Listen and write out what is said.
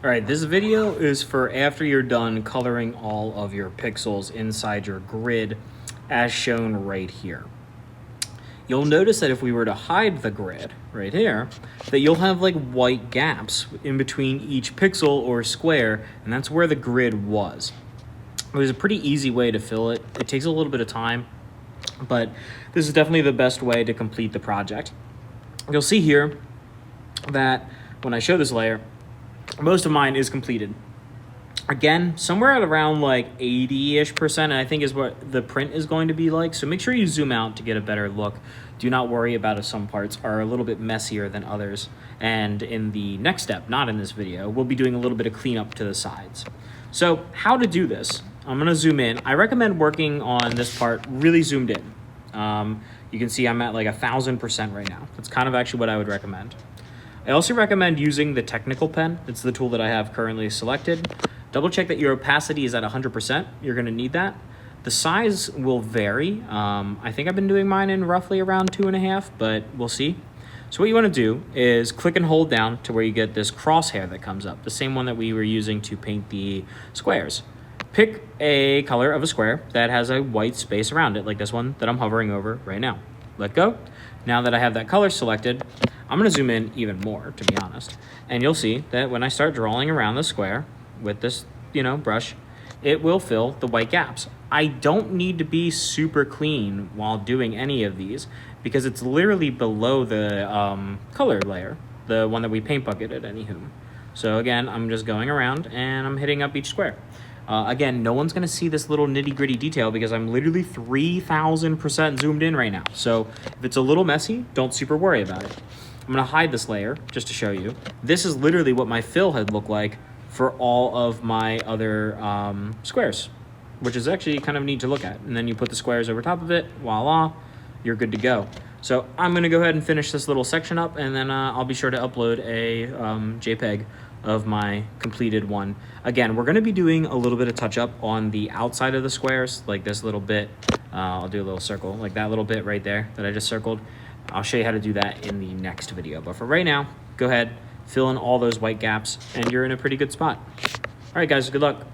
All right, this video is for after you're done coloring all of your pixels inside your grid as shown right here. You'll notice that if we were to hide the grid right here, that you'll have like white gaps in between each pixel or square, and that's where the grid was. It was a pretty easy way to fill it. It takes a little bit of time, but this is definitely the best way to complete the project. You'll see here that when I show this layer, most of mine is completed. Again, somewhere at around like 80-ish%, and I think is what the print is going to be like. So make sure you zoom out to get a better look. Do not worry about if some parts are a little bit messier than others. And in the next step, not in this video, we'll be doing a little bit of cleanup to the sides. So how to do this? I'm gonna zoom in. I recommend working on this part really zoomed in. You can see I'm at like 1000% right now. That's kind of actually what I would recommend. I also recommend using the technical pen. It's the tool that I have currently selected. Double check that your opacity is at 100%. You're gonna need that. The size will vary. I think I've been doing mine in roughly around 2.5, but we'll see. So what you wanna do is click and hold down to where you get this crosshair that comes up, the same one that we were using to paint the squares. Pick a color of a square that has a white space around it, like this one that I'm hovering over right now. Let go. Now that I have that color selected, I'm gonna zoom in even more, to be honest. And you'll see that when I start drawing around the square with this, brush, it will fill the white gaps. I don't need to be super clean while doing any of these because it's literally below the color layer, the one that we paint bucketed, anywho. So again, I'm just going around and I'm hitting up each square. Again, no one's gonna see this little nitty gritty detail because I'm literally 3000% zoomed in right now. So if it's a little messy, don't super worry about it. I'm gonna hide this layer just to show you. This is literally what my fill had looked like for all of my other squares, which is actually kind of neat to look at. And then you put the squares over top of it, voila, you're good to go. So I'm gonna go ahead and finish this little section up, and then I'll be sure to upload a JPEG of my completed one. Again, we're gonna be doing a little bit of touch up on the outside of the squares, like this little bit. I'll do a little circle, like that little bit right there that I just circled. I'll show you how to do that in the next video. But for right now, go ahead, fill in all those white gaps, and you're in a pretty good spot. All right, guys, good luck.